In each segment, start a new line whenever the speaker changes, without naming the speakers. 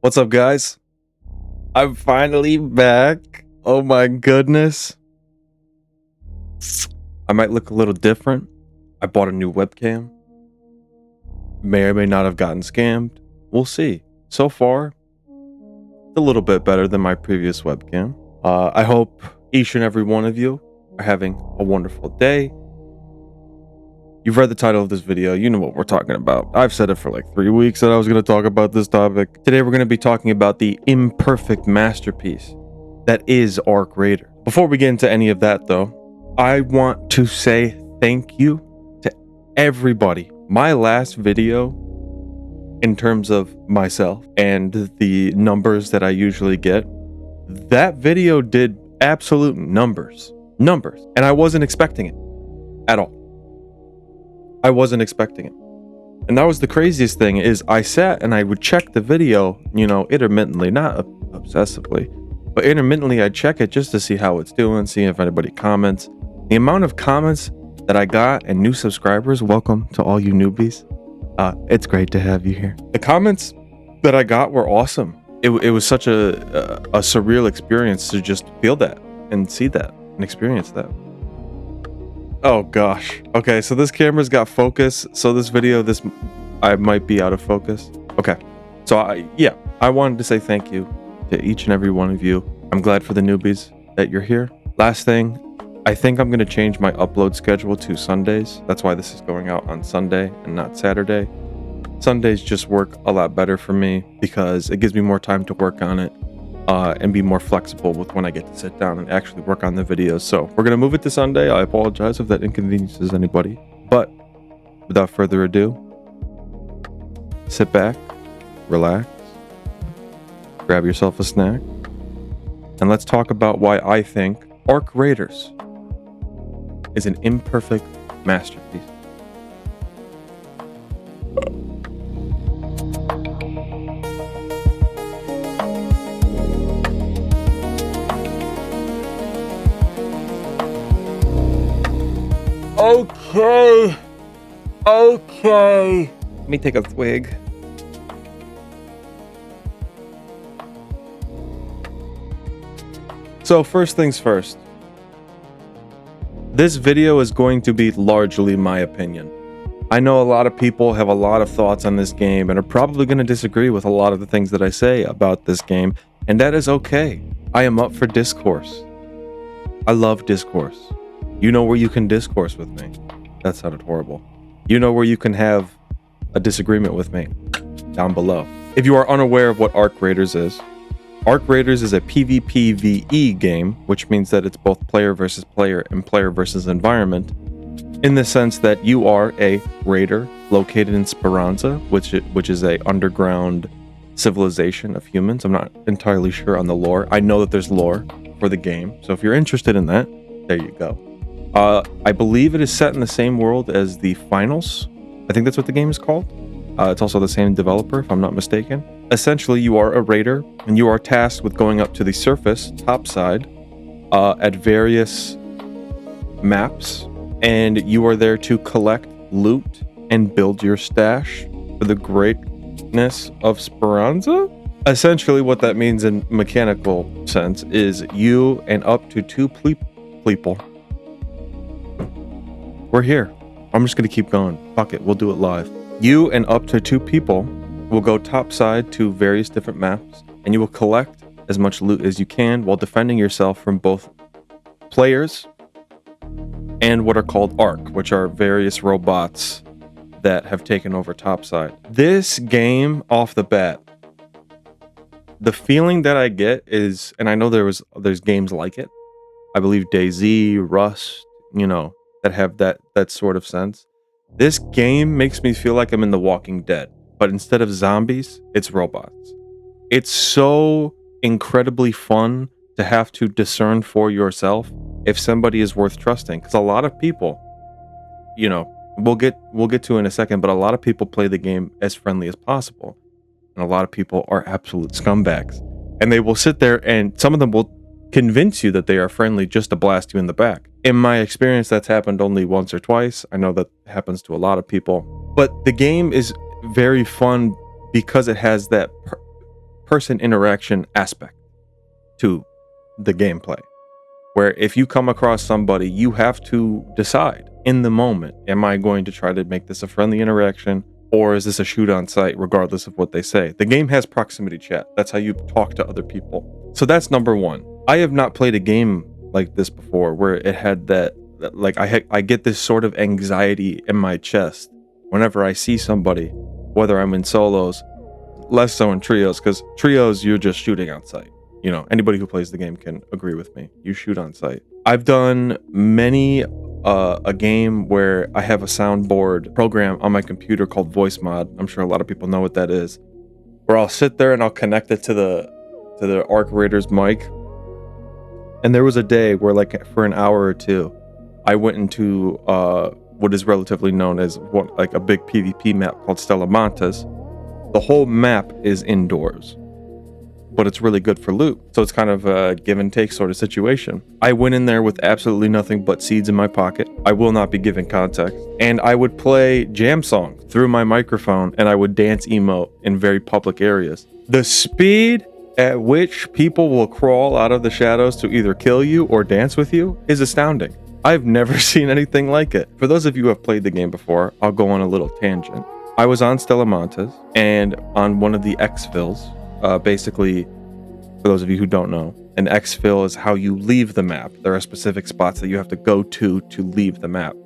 What's up, guys? I'm finally back. Oh my goodness. I might look a little different. I bought a new webcam. May or may not have gotten scammed. We'll see. So far, it's a little bit better than my previous webcam. I hope each and every one of you are having a wonderful day. You've read the title of this video. You know what we're talking about. I've said it for like 3 weeks that I was going to talk about this topic. Today, we're going to be talking about the imperfect masterpiece that is Arc Raider. Before we get into any of that, though, I want to say thank you to everybody. My last video, in terms of myself and the numbers that I usually get, that video did absolute numbers. And I wasn't expecting it at all. I wasn't expecting it. And that was the craziest thing, is I sat and I would check the video, intermittently, not obsessively, but intermittently I'd check it just to see how it's doing, see if anybody comments. The amount of comments that I got and new subscribers, welcome to all you newbies. It's great to have you here. The comments that I got were awesome. It was such a surreal experience to just feel that and see that and experience that. Oh gosh. Okay, so this camera's got focus. So this video, I might be out of focus. Okay. So I wanted to say thank you to each and every one of you. I'm glad for the newbies that you're here. Last thing, I think I'm going to change my upload schedule to Sundays. That's why this is going out on Sunday and not Saturday. Sundays just work a lot better for me because it gives me more time to work on it. And be more flexible with when I get to sit down and actually work on the videos. So we're going to move it to Sunday. I apologize if that inconveniences anybody. But without further ado, sit back, relax, grab yourself a snack, and let's talk about why I think Arc Raiders is an imperfect masterpiece. Okay. Let me take a swig. So first things first. This video is going to be largely my opinion. I know a lot of people have a lot of thoughts on this game and are probably going to disagree with a lot of the things that I say about this game, and that is okay. I am up for discourse. I love discourse. You know where you can discourse with me. That sounded horrible. You know where you can have a disagreement with me. Down below. If you are unaware of what Arc Raiders is a PvPvE game, which means that it's both player versus player and player versus environment, in the sense that you are a raider located in Speranza, which is a underground civilization of humans. I'm not entirely sure on the lore. I know that there's lore for the game, so if you're interested in that, there you go. I believe it is set in the same world as the Finals. I think that's what the game is called. It's also the same developer, if I'm not mistaken. Essentially, you are a raider, and you are tasked with going up to the surface, topside, at various maps, and you are there to collect loot and build your stash for the greatness of Speranza. Essentially, what that means in mechanical sense is you and up to two people. We're here. I'm just going to keep going. Fuck it. We'll do it live. You and up to two people will go topside to various different maps, and you will collect as much loot as you can while defending yourself from both players and what are called Arc, which are various robots that have taken over topside. This game, off the bat, the feeling that I get is, and I know there's games like it. I believe DayZ, Rust, that have that sort of sense. This game makes me feel like I'm in The Walking Dead, but instead of zombies, it's robots. It's so incredibly fun to have to discern for yourself if somebody is worth trusting, because a lot of people, we'll get to in a second, but a lot of people play the game as friendly as possible, and a lot of people are absolute scumbags, and they will sit there and some of them will convince you that they are friendly just to blast you in the back. In my experience, that's happened only once or twice. I know that happens to a lot of people. But the game is very fun because it has that person interaction aspect to the gameplay, where if you come across somebody, you have to decide in the moment, am I going to try to make this a friendly interaction, or is this a shoot on sight regardless of what they say? The game has proximity chat. That's how you talk to other people. So that's number one. I have not played a game like this before where it had that, like I get this sort of anxiety in my chest whenever I see somebody, whether I'm in solos, less so in trios, because trios, you're just shooting on sight. You know, anybody who plays the game can agree with me. You shoot on sight. I've done many a game where I have a soundboard program on my computer called Voice Mod. I'm sure a lot of people know what that is. Where I'll sit there and I'll connect it to the Arc Raiders mic. And there was a day where, like, for an hour or two, I went into what is relatively known as like a big PvP map called Stella Montes. The whole map is indoors, but it's really good for loot. So it's kind of a give and take sort of situation. I went in there with absolutely nothing but seeds in my pocket. I will not be giving context. And I would play jam songs through my microphone, and I would dance emote in very public areas. The speed at which people will crawl out of the shadows to either kill you or dance with you is astounding. I've never seen anything like it. For those of you who have played the game before, I'll go on a little tangent. I was on Stella Montes, and on one of the exfils, basically, for those of you who don't know, an exfil is how you leave the map. There are specific spots that you have to go to leave the map.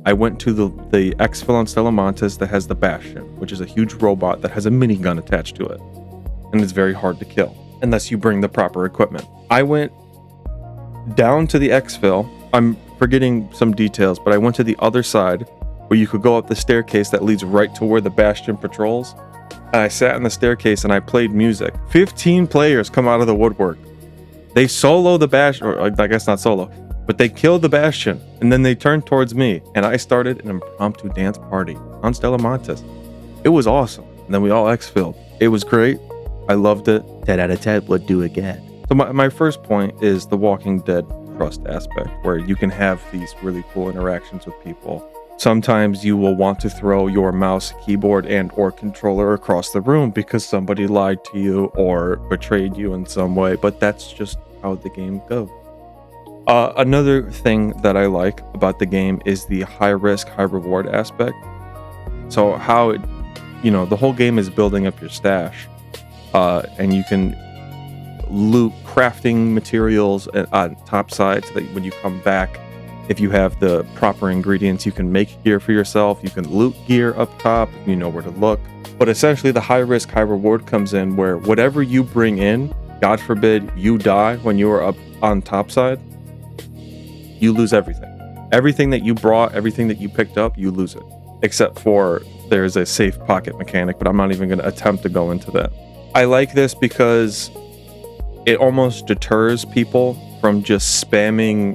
I went to the exfil on Stella Montes that has the Bastion, which is a huge robot that has a minigun attached to it. And it's very hard to kill, unless you bring the proper equipment. I went down to the exfil. I'm forgetting some details, but I went to the other side where you could go up the staircase that leads right to where the Bastion patrols. And I sat on the staircase and I played music. 15 players come out of the woodwork. They solo the Bastion, or I guess not solo, but they killed the Bastion. And then they turned towards me, and I started an impromptu dance party on Stella Montes. It was awesome. And then we all exfilled. It was great. I loved it. 10 out of 10 would do again. So my first point is the Walking Dead trust aspect, where you can have these really cool interactions with people. Sometimes you will want to throw your mouse, keyboard, and or controller across the room because somebody lied to you or betrayed you in some way, but that's just how the game goes. Another thing that I like about the game is the high risk, high reward aspect. So how it, the whole game is building up your stash, and you can loot crafting materials on top side so that when you come back, if you have the proper ingredients, you can make gear for yourself. You can loot gear up top, you know where to look. But essentially the high risk, high reward comes in where whatever you bring in, God forbid you die when you are up on top side, you lose everything. Everything that you brought, everything that you picked up, you lose it. Except for there's a safe pocket mechanic, but I'm not even going to attempt to go into that. I like this because it almost deters people from just spamming,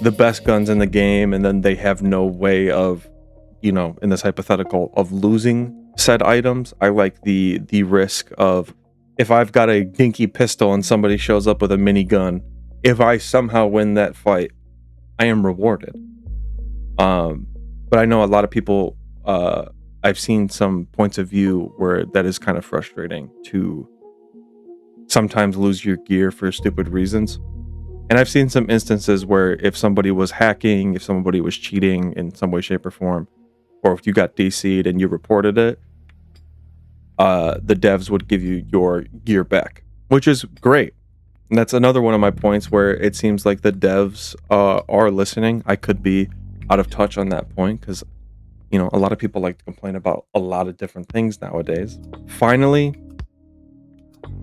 the best guns in the game, and then they have no way of, in this hypothetical, of losing said items. I like the risk of, if I've got a dinky pistol and somebody shows up with a minigun, if I somehow win that fight, I am rewarded. But I know a lot of people, I've seen some points of view where that is kind of frustrating to sometimes lose your gear for stupid reasons. And I've seen some instances where if somebody was hacking, if somebody was cheating in some way, shape, or form, or if you got DC'd and you reported it, the devs would give you your gear back, which is great. And that's another one of my points where it seems like the devs are listening. I could be out of touch on that point because, a lot of people like to complain about a lot of different things nowadays. Finally,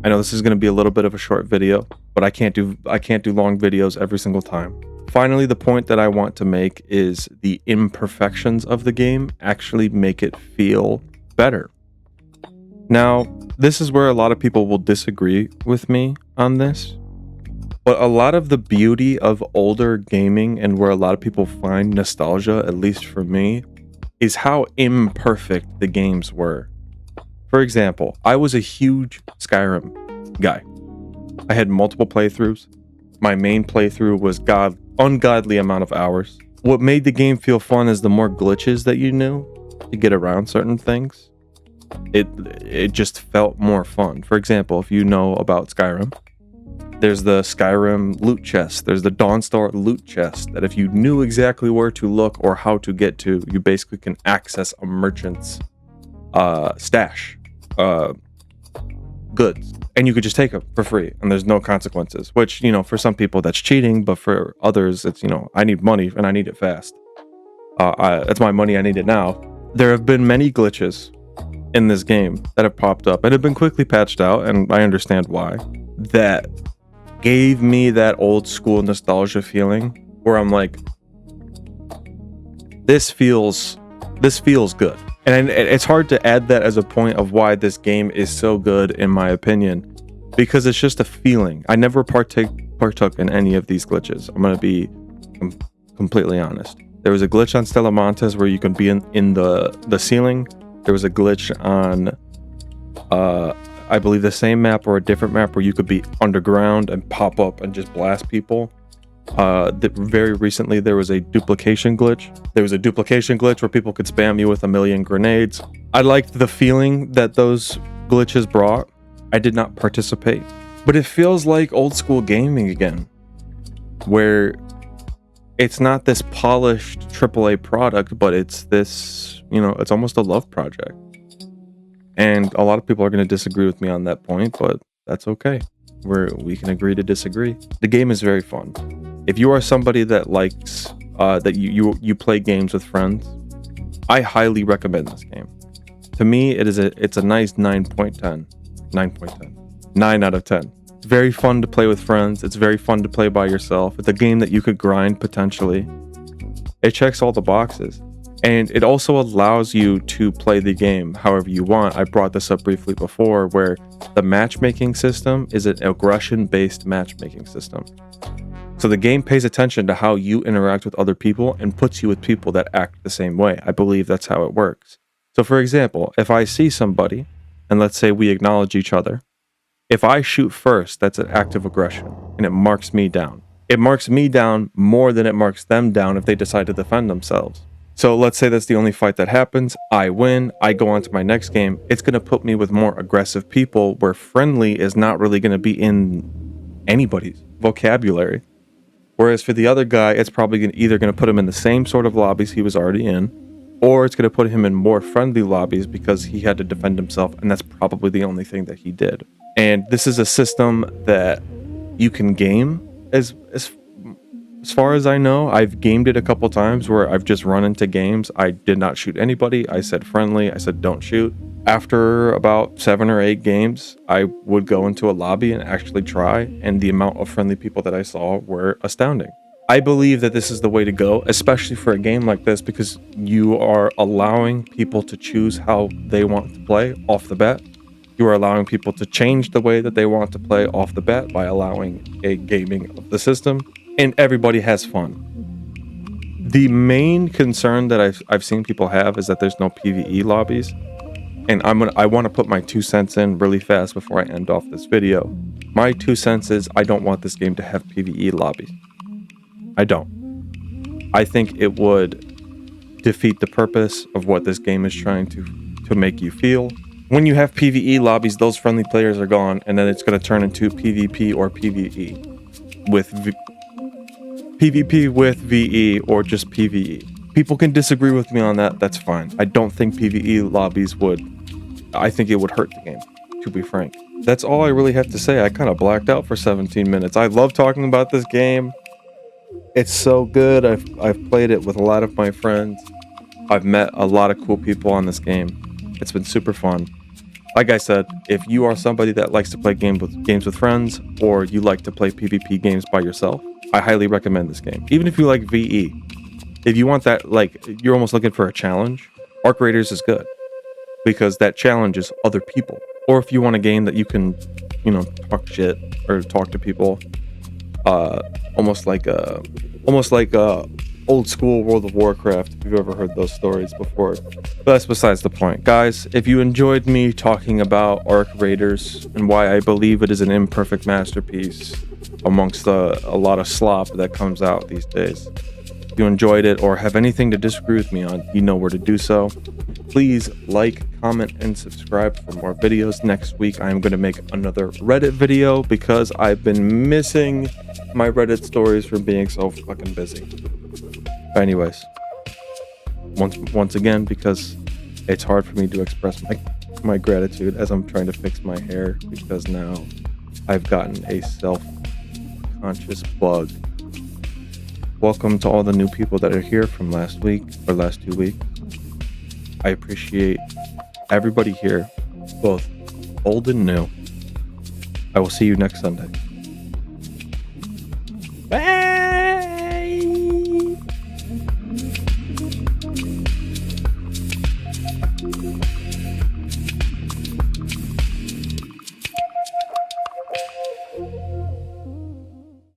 I know this is going to be a little bit of a short video, but I can't do long videos every single time. Finally, the point that I want to make is the imperfections of the game actually make it feel better. Now, this is where a lot of people will disagree with me on this, but a lot of the beauty of older gaming and where a lot of people find nostalgia, at least for me, is how imperfect the games were. For example, I was a huge Skyrim guy. I had multiple playthroughs. My main playthrough was ungodly amount of hours. What made the game feel fun is the more glitches that you knew to get around certain things. it just felt more fun. For example, if you know about Skyrim, there's the Skyrim loot chest. There's the Dawnstar loot chest that if you knew exactly where to look or how to get to, you basically can access a merchant's stash goods, and you could just take them for free and there's no consequences, which, you know, for some people that's cheating, but for others it's, you know, I need money and I need it fast. That's my money, I need it now. There have been many glitches in this game that have popped up and have been quickly patched out, and I understand why, that gave me that old school nostalgia feeling where I'm like, this feels good. And it's hard to add that as a point of why this game is so good, in my opinion, because it's just a feeling. I never partook in any of these glitches. I'm going to be completely honest. There was a glitch on Stella Montes where you can be in the ceiling. There was a glitch on, I believe, the same map or a different map where you could be underground and pop up and just blast people. Very recently, there was a duplication glitch. There was a duplication glitch where people could spam you with 1,000,000 grenades. I liked the feeling that those glitches brought. I did not participate, but it feels like old school gaming again, where it's not this polished AAA product, but it's this, you know, it's almost a love project. And a lot of people are going to disagree with me on that point, but that's okay. We can agree to disagree. The game is very fun. If you are somebody that likes that you play games with friends, I highly recommend this game. To me, it's a nice 9.10. 9 out of 10. It's very fun to play with friends. It's very fun to play by yourself. It's a game that you could grind potentially. It checks all the boxes. And it also allows you to play the game however you want. I brought this up briefly before, where the matchmaking system is an aggression-based matchmaking system. So the game pays attention to how you interact with other people and puts you with people that act the same way. I believe that's how it works. So for example, if I see somebody, and let's say we acknowledge each other, if I shoot first, that's an act of aggression, and it marks me down. It marks me down more than it marks them down if they decide to defend themselves. So let's say that's the only fight that happens. I win. I go on to my next game. It's going to put me with more aggressive people where friendly is not really going to be in anybody's vocabulary. Whereas for the other guy, it's probably either going to put him in the same sort of lobbies he was already in, or it's going to put him in more friendly lobbies because he had to defend himself, and that's probably the only thing that he did. And this is a system that you can game. As far as I know, I've gamed it a couple times where I've just run into games. I did not shoot anybody. I said friendly. I said don't shoot. After about 7 or 8 games, I would go into a lobby and actually try, and the amount of friendly people that I saw were astounding. I believe that this is the way to go, especially for a game like this, because you are allowing people to choose how they want to play off the bat. You are allowing people to change the way that they want to play off the bat by allowing a gaming of the system, and everybody has fun. The main concern that I've seen people have is that there's no PvE lobbies. And I want to put my 2 cents in really fast before I end off this video. My 2 cents is I don't want this game to have PvE lobbies. I don't. I think it would defeat the purpose of what this game is trying to make you feel. When you have PvE lobbies, those friendly players are gone, and then it's going to turn into PvP or PvE with PvP with VE or just PvE. People can disagree with me on that. That's fine. I don't think PvE lobbies would. I think it would hurt the game, to be frank. That's all I really have to say. I kind of blacked out for 17 minutes. I love talking about this game. It's so good. I've played it with a lot of my friends. I've met a lot of cool people on this game. It's been super fun. Like I said, if you are somebody that likes to play games with friends, or you like to play PvP games by yourself, I highly recommend this game. Even if you like VE. If you want that, like, you're almost looking for a challenge, Arc Raiders is good. Because that challenges other people. Or if you want a game that you can, you know, talk shit or talk to people, almost like old school World of Warcraft, if you've ever heard those stories before. But that's besides the point. Guys, if you enjoyed me talking about Arc Raiders and why I believe it is an imperfect masterpiece amongst a lot of slop that comes out these days, you enjoyed it or have anything to disagree with me on, you know where to do so. Please like, comment, and subscribe for more videos. Next week, I'm going to make another Reddit video because I've been missing my Reddit stories from being so fucking busy. But anyways, once again, because it's hard for me to express my gratitude as I'm trying to fix my hair because now I've gotten a self-conscious bug. Welcome to all the new people that are here from last week or last 2 weeks. I appreciate everybody here, both old and new. I will see you next Sunday.